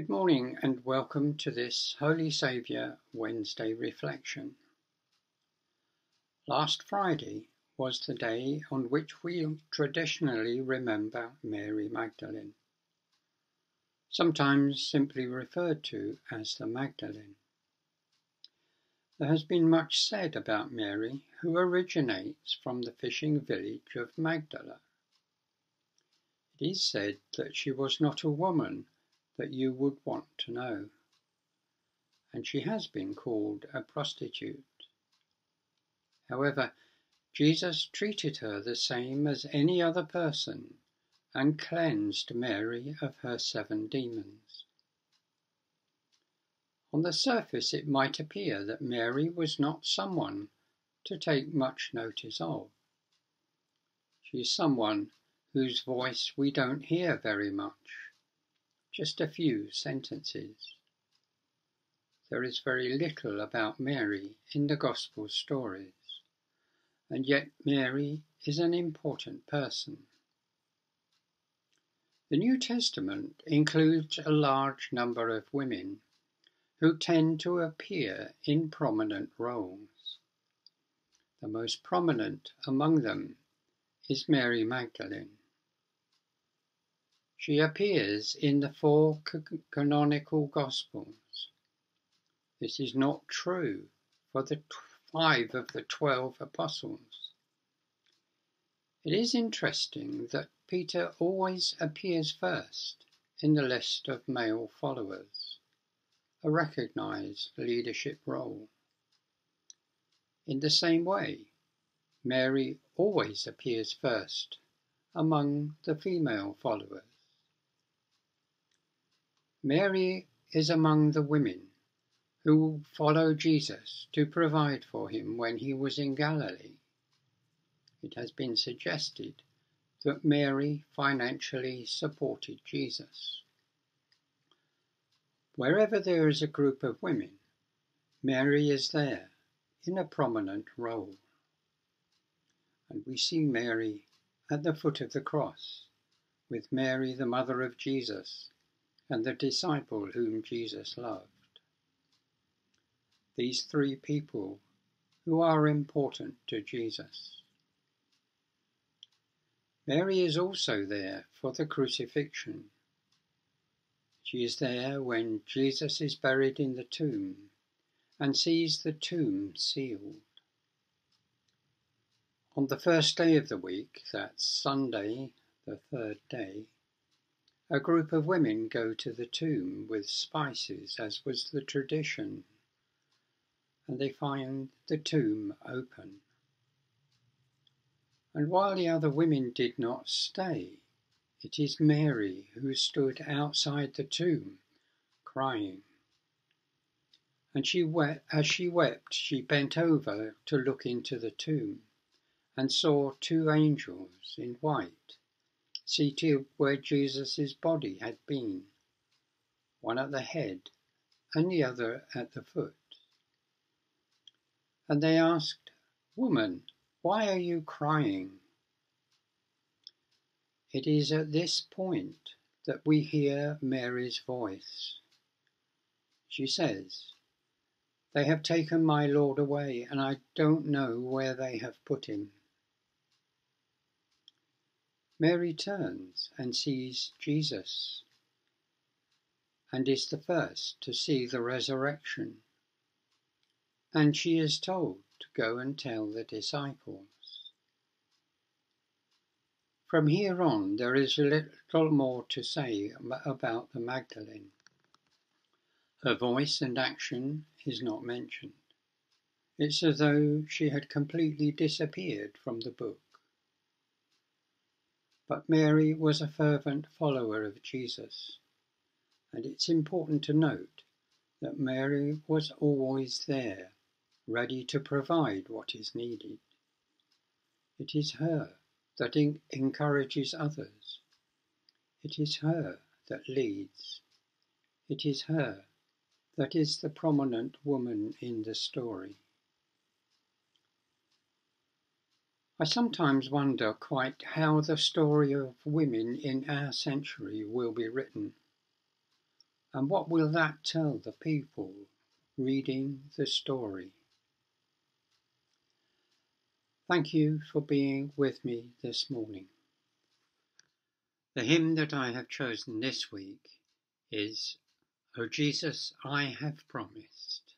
Good morning and welcome to this Holy Saviour Wednesday reflection. Last Friday was the day on which we traditionally remember Mary Magdalene, sometimes simply referred to as the Magdalene. There has been much said about Mary, who originates from the fishing village of Magdala. It is said that she was not a woman that you would want to know, and she has been called a prostitute. However, Jesus treated her the same as any other person and cleansed Mary of her 7 demons. On the surface, it might appear that Mary was not someone to take much notice of. She is someone whose voice we don't hear very much. Just a few sentences. There is very little about Mary in the Gospel stories, and yet Mary is an important person. The New Testament includes a large number of women who tend to appear in prominent roles. The most prominent among them is Mary Magdalene. She appears in the 4 canonical Gospels. This is not true for the 5 of the 12 apostles. It is interesting that Peter always appears first in the list of male followers, a recognized leadership role. In the same way, Mary always appears first among the female followers. Mary is among the women who followed Jesus to provide for him when he was in Galilee. It has been suggested that Mary financially supported Jesus. Wherever there is a group of women, Mary is there in a prominent role. And we see Mary at the foot of the cross, with Mary, the mother of Jesus, and the disciple whom Jesus loved. These 3 people who are important to Jesus. Mary is also there for the crucifixion. She is there when Jesus is buried in the tomb and sees the tomb sealed. On the first day of the week, that's Sunday, the 3rd day, a group of women go to the tomb with spices, as was the tradition, and they find the tomb open. And while the other women did not stay, it is Mary who stood outside the tomb, crying. And as she wept, she bent over to look into the tomb, and saw 2 angels in white, seated where Jesus' body had been, one at the head and the other at the foot. And they asked, "Woman, why are you crying?" It is at this point that we hear Mary's voice. She says, "They have taken my Lord away, and I don't know where they have put him." Mary turns and sees Jesus, and is the first to see the resurrection. And she is told to go and tell the disciples. From here on, there is little more to say about the Magdalene. Her voice and action is not mentioned. It's as though she had completely disappeared from the book. But Mary was a fervent follower of Jesus, and it's important to note that Mary was always there, ready to provide what is needed. It is her that encourages others. It is her that leads. It is her that is the prominent woman in the story. I sometimes wonder quite how the story of women in our century will be written. And what will that tell the people reading the story? Thank you for being with me this morning. The hymn that I have chosen this week is, O Jesus, I have promised.